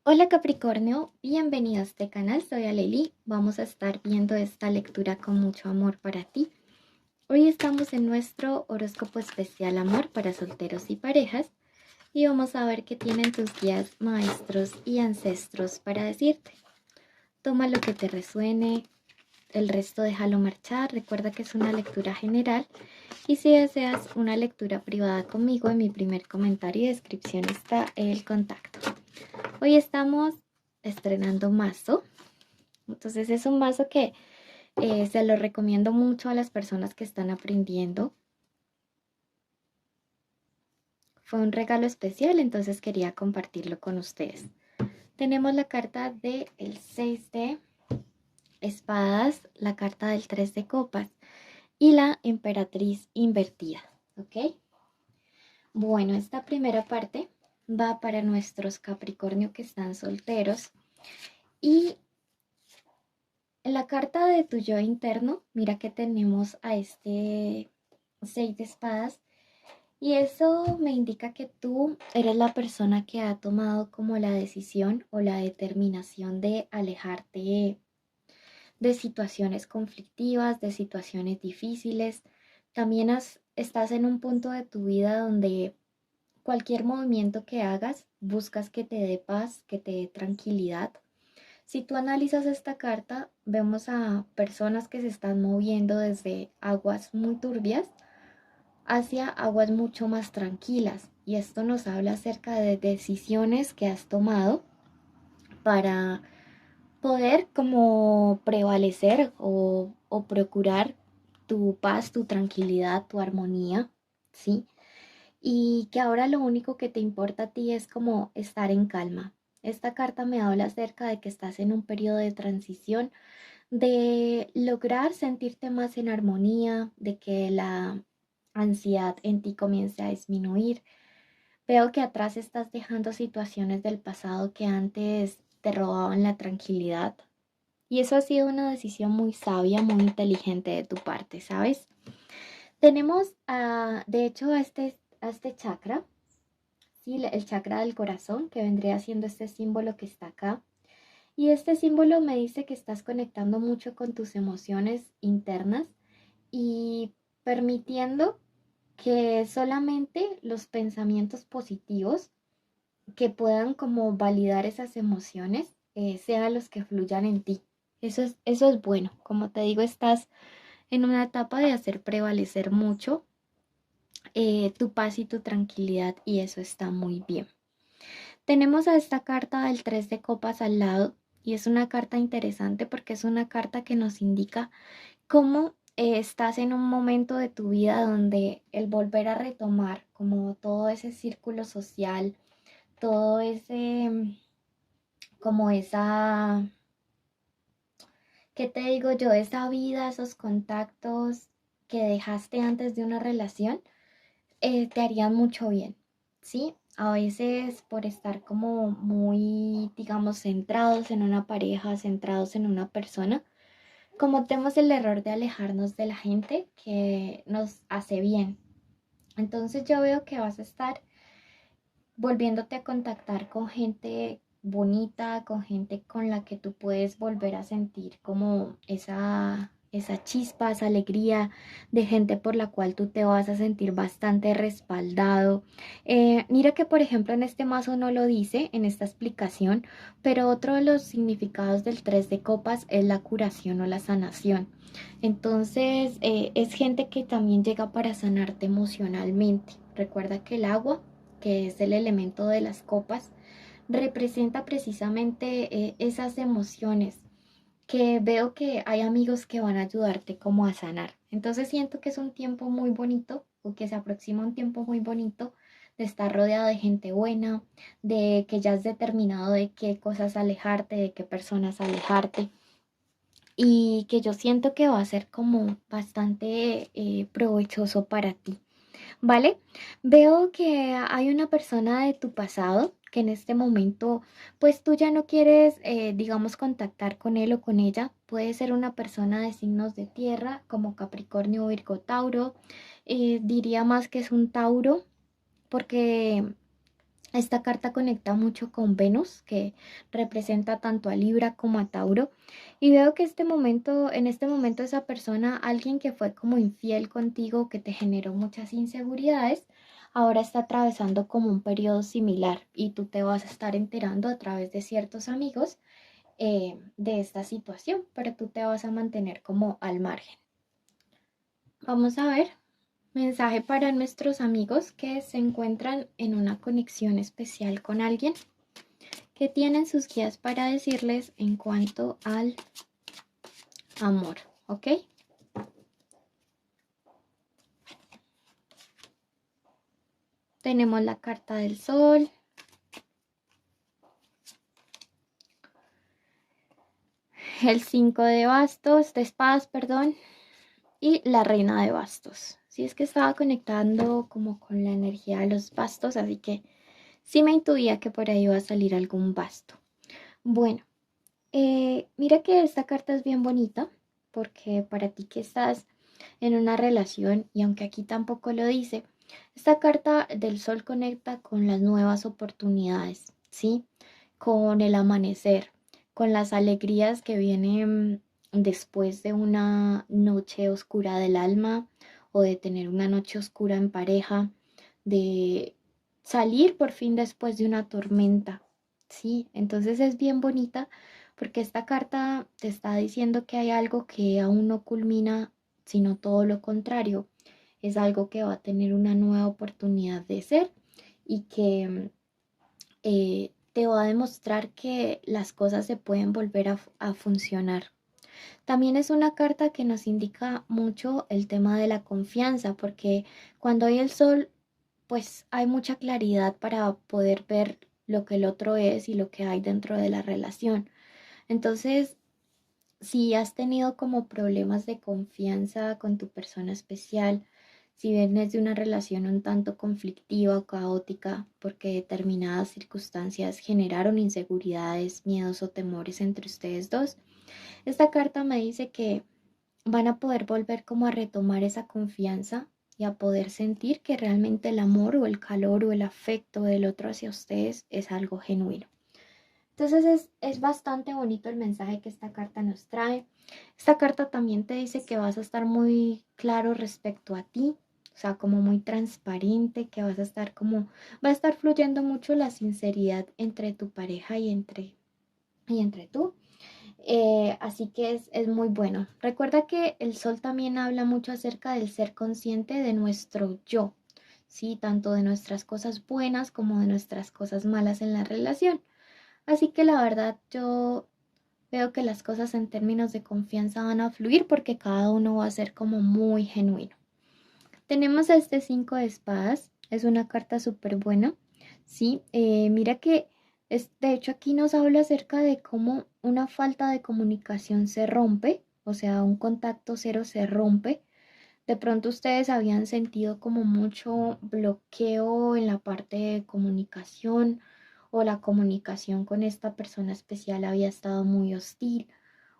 Hola Capricornio, bienvenido a este canal, soy Aleli. Vamos a estar viendo esta lectura con mucho amor para ti. Hoy estamos en nuestro horóscopo especial amor para solteros y parejas y vamos a ver qué tienen tus guías, maestros y ancestros para decirte. Toma lo que te resuene, el resto déjalo marchar. Recuerda que es una lectura general y si deseas una lectura privada conmigo, en mi primer comentario y descripción está el contacto. Hoy estamos estrenando mazo. Entonces es un mazo que se lo recomiendo mucho a las personas que están aprendiendo. Fue un regalo especial, entonces quería compartirlo con ustedes. Tenemos la carta del 6 de espadas, la carta del 3 de copas y la emperatriz invertida. ¿Ok? Bueno, esta primera parte va para nuestros Capricornio que están solteros. Y en la carta de tu yo interno, mira que tenemos a este 6 de espadas. Y eso me indica que tú eres la persona que ha tomado como la decisión o la determinación de alejarte de situaciones conflictivas, de situaciones difíciles. También estás en un punto de tu vida donde cualquier movimiento que hagas buscas que te dé paz, que te dé tranquilidad. Si tú analizas esta carta, vemos a personas que se están moviendo desde aguas muy turbias hacia aguas mucho más tranquilas. Y esto nos habla acerca de decisiones que has tomado para poder como prevalecer o procurar tu paz, tu tranquilidad, tu armonía, ¿sí? Y que ahora lo único que te importa a ti es como estar en calma. Esta carta me habla acerca de que estás en un periodo de transición, de lograr sentirte más en armonía, de que la ansiedad en ti comience a disminuir. Veo que atrás estás dejando situaciones del pasado que antes te robaban la tranquilidad. Y eso ha sido una decisión muy sabia, muy inteligente de tu parte, ¿sabes? Tenemos, de hecho, a este chakra, ¿sí? El chakra del corazón, que vendría siendo este símbolo que está acá. Y este símbolo me dice que estás conectando mucho con tus emociones internas y permitiendo que solamente los pensamientos positivos que puedan como validar esas emociones sean los que fluyan en ti. Eso es bueno. Como te digo, estás en una etapa de hacer prevalecer mucho tu paz y tu tranquilidad y eso está muy bien. Tenemos a esta carta del 3 de copas al lado y es una carta interesante porque es una carta que nos indica cómo estás en un momento de tu vida donde el volver a retomar como todo ese círculo social, todo ese, como esa, ¿qué te digo yo? Esa vida, esos contactos que dejaste antes de una relación, te harían mucho bien, ¿sí? A veces por estar como muy, digamos, centrados en una pareja, centrados en una persona, cometemos el error de alejarnos de la gente que nos hace bien. Entonces yo veo que vas a estar volviéndote a contactar con gente bonita, con gente con la que tú puedes volver a sentir como esa chispa, esa alegría de gente por la cual tú te vas a sentir bastante respaldado. Mira que por ejemplo en este mazo no lo dice, en esta explicación, pero otro de los significados del 3 de copas es la curación o la sanación. Entonces es gente que también llega para sanarte emocionalmente. Recuerda que el agua, que es el elemento de las copas, representa precisamente esas emociones que veo que hay amigos que van a ayudarte como a sanar. Entonces siento que es un tiempo muy bonito o que se aproxima un tiempo muy bonito de estar rodeado de gente buena, de que ya has determinado de qué cosas alejarte, de qué personas alejarte y que yo siento que va a ser como bastante provechoso para ti. ¿Vale? Veo que hay una persona de tu pasado que en este momento, pues tú ya no quieres, digamos, contactar con él o con ella. Puede ser una persona de signos de tierra, como Capricornio, Virgo, Tauro. Diría más que es un Tauro, porque Esta carta conecta mucho con Venus, que representa tanto a Libra como a Tauro. Y veo que en este momento esa persona, alguien que fue como infiel contigo, que te generó muchas inseguridades, ahora está atravesando como un periodo similar y tú te vas a estar enterando a través de ciertos amigos de esta situación, pero tú te vas a mantener como al margen. Vamos a ver. Mensaje para nuestros amigos que se encuentran en una conexión especial con alguien, que tienen sus guías para decirles en cuanto al amor, ¿ok? Tenemos la carta del sol, el 5 de espadas, perdón, y la reina de bastos. Si es que estaba conectando como con la energía de los bastos, así que sí me intuía que por ahí iba a salir algún basto. Bueno, mira que esta carta es bien bonita porque para ti que estás en una relación, y aunque aquí tampoco lo dice, esta carta del sol conecta con las nuevas oportunidades, ¿sí? Con el amanecer, con las alegrías que vienen después de una noche oscura del alma o de tener una noche oscura en pareja, de salir por fin después de una tormenta, ¿sí? Entonces es bien bonita porque esta carta te está diciendo que hay algo que aún no culmina, sino todo lo contrario. Es algo que va a tener una nueva oportunidad de ser y que te va a demostrar que las cosas se pueden volver a funcionar. También es una carta que nos indica mucho el tema de la confianza, porque cuando hay el sol, pues hay mucha claridad para poder ver lo que el otro es y lo que hay dentro de la relación. Entonces, si has tenido como problemas de confianza con tu persona especial, si vienes de una relación un tanto conflictiva o caótica porque determinadas circunstancias generaron inseguridades, miedos o temores entre ustedes dos, esta carta me dice que van a poder volver como a retomar esa confianza y a poder sentir que realmente el amor o el calor o el afecto del otro hacia ustedes es algo genuino. Entonces es bastante bonito el mensaje que esta carta nos trae. Esta carta también te dice que vas a estar muy claro respecto a ti, o sea, como muy transparente, que vas a estar como, va a estar fluyendo mucho la sinceridad entre tu pareja y entre tú. Así que es muy bueno. Recuerda que el sol también habla mucho acerca del ser consciente de nuestro yo, ¿sí? Tanto de nuestras cosas buenas como de nuestras cosas malas en la relación. Así que la verdad yo veo que las cosas en términos de confianza van a fluir porque cada uno va a ser como muy genuino. Tenemos a este 5 de espadas, es una carta súper buena, ¿sí? Mira que de hecho aquí nos habla acerca de cómo una falta de comunicación se rompe, o sea, un contacto cero se rompe. De pronto ustedes habían sentido como mucho bloqueo en la parte de comunicación o la comunicación con esta persona especial había estado muy hostil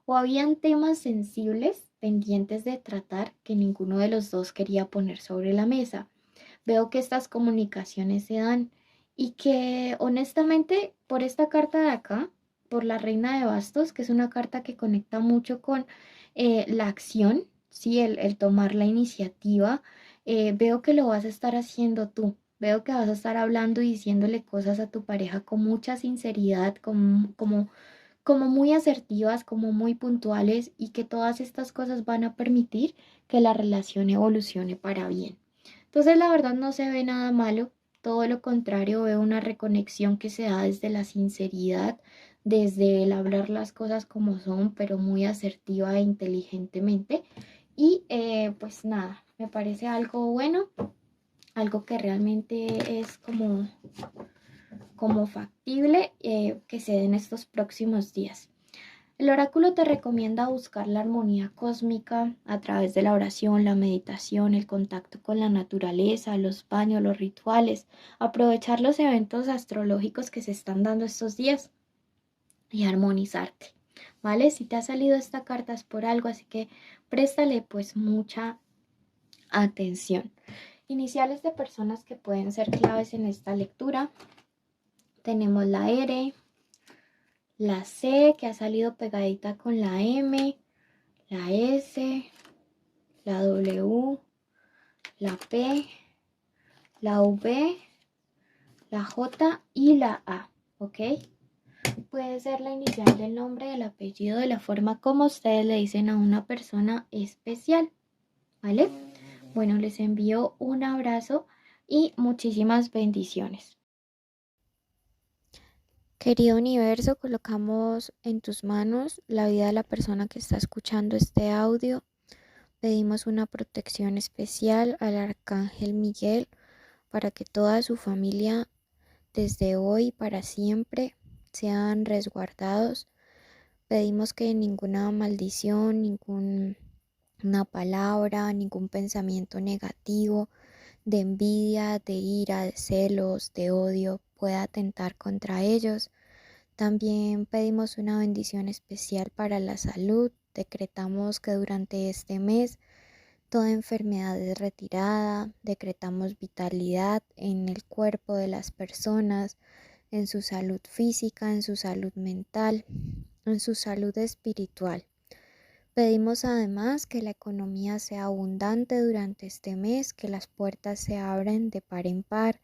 o habían temas sensibles pendientes de tratar que ninguno de los dos quería poner sobre la mesa. Veo que estas comunicaciones se dan y que honestamente por esta carta de acá, por la Reina de Bastos, que es una carta que conecta mucho con la acción, ¿sí? El tomar la iniciativa, veo que lo vas a estar haciendo tú. Veo que vas a estar hablando y diciéndole cosas a tu pareja con mucha sinceridad, como muy asertivas, como muy puntuales y que todas estas cosas van a permitir que la relación evolucione para bien. Entonces, la verdad no se ve nada malo, todo lo contrario, veo una reconexión que se da desde la sinceridad, desde el hablar las cosas como son, pero muy asertiva e inteligentemente. Y pues nada, me parece algo bueno, algo que realmente es como factible que se den estos próximos días. El oráculo te recomienda buscar la armonía cósmica a través de la oración, la meditación, el contacto con la naturaleza, los baños, los rituales, aprovechar los eventos astrológicos que se están dando estos días y armonizarte, ¿vale? Si te ha salido esta carta es por algo, así que préstale pues mucha atención. Iniciales de personas que pueden ser claves en esta lectura. tenemos la R, la C que ha salido pegadita con la M, la S, la W, la P, la V, la J y la A, ¿ok? Puede ser la inicial del nombre, del apellido, de la forma como ustedes le dicen a una persona especial, ¿vale? Bueno, les envío un abrazo y muchísimas bendiciones. Querido universo, colocamos en tus manos la vida de la persona que está escuchando este audio. Pedimos una protección especial al Arcángel Miguel para que toda su familia desde hoy para siempre sean resguardados. Pedimos que ninguna maldición, ninguna palabra, ningún pensamiento negativo de envidia, de ira, de celos, de odio pueda atentar contra ellos. También pedimos una bendición especial para la salud. Decretamos que durante este mes toda enfermedad es retirada. Decretamos vitalidad en el cuerpo de las personas, en su salud física, en su salud mental, en su salud espiritual. Pedimos además que la economía sea abundante durante este mes, que las puertas se abran de par en par,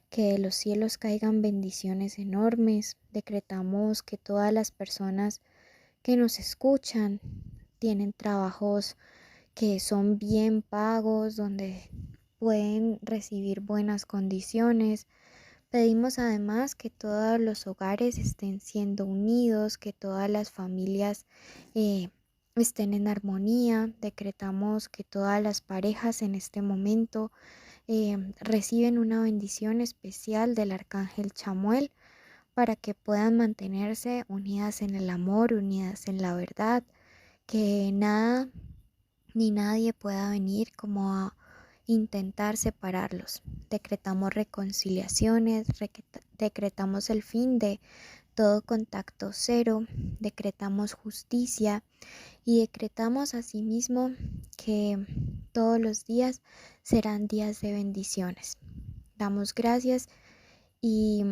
que de los cielos caigan bendiciones enormes. Decretamos que todas las personas que nos escuchan tienen trabajos que son bien pagos, donde pueden recibir buenas condiciones. Pedimos además que todos los hogares estén siendo unidos, que todas las familias estén en armonía. Decretamos que todas las parejas en este momento reciben una bendición especial del Arcángel Chamuel para que puedan mantenerse unidas en el amor, unidas en la verdad, que nada ni nadie pueda venir como a intentar separarlos. Decretamos reconciliaciones, decretamos el fin de todo contacto cero, decretamos justicia y decretamos asimismo que todos los días serán días de bendiciones. Damos gracias y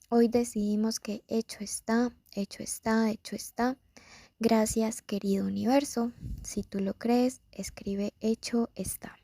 hoy decidimos que hecho está, hecho está, hecho está. Gracias, querido universo. Si tú lo crees, escribe hecho está.